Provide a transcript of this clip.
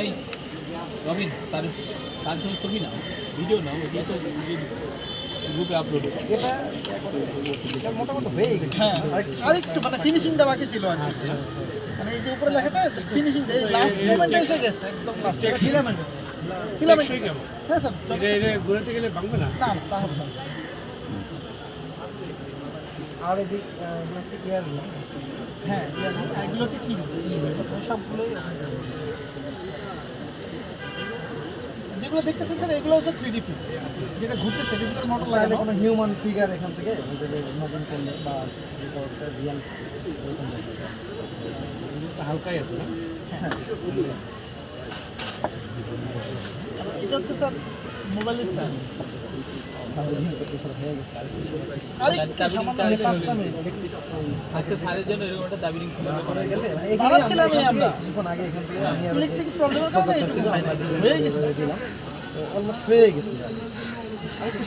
এই রবিন তার তার জন্য ছবি নাও, ভিডিও নাও, ওটা তো গ্রুপে আপলোড। এটা মোটামুটি হয়ে গেছে। হ্যাঁ আরেকটু মানে ফিনিশিংটা বাকি ছিল আর কি। মানে এই যে উপরে লেখাটা ফিনিশিংটা এই লাস্ট মোমেন্টে এসে গেছে একদম লাস্ট ফিলামেন্ট ফিলামেন্ট হ্যাঁ স্যার এটা ঘুরাতে গেলে ভাঙবে না? না না তা হবে না। আর এই যে এগুলো হচ্ছে ইয়ার হ্যাঁ এগুলো হচ্ছে কি সবগুলোই যেগুলো দেখতেছেন স্যার এগুলো হচ্ছে 3D প্রিন্ট যেটা ঘুরতেছে ডিজিটাল মডেল লাগালে লাগানো কোনো হিউম্যান ফিগার এখান থেকে ওইটাকে ইমাজিন করলে বা যেটা ওটা রিয়াল হালকাই আছে না? হ্যাঁ এটা হচ্ছে স্যার মোবাইল স্ট্যান্ড হয়ে গেছে আরেকটু সামান্য 5 মিনিট আচ্ছা স্যারের জন্য এরকম একটা দাবি করে গেলে বানাচ্ছিলামই আমরা কিছুক্ষণ আগে এখান থেকে আমি আর ইলেকট্রিক প্রবলেমের কারণে ছিল হয়ে গেছে দিলাম অলমোস্ট হয়ে গেছে আর একটু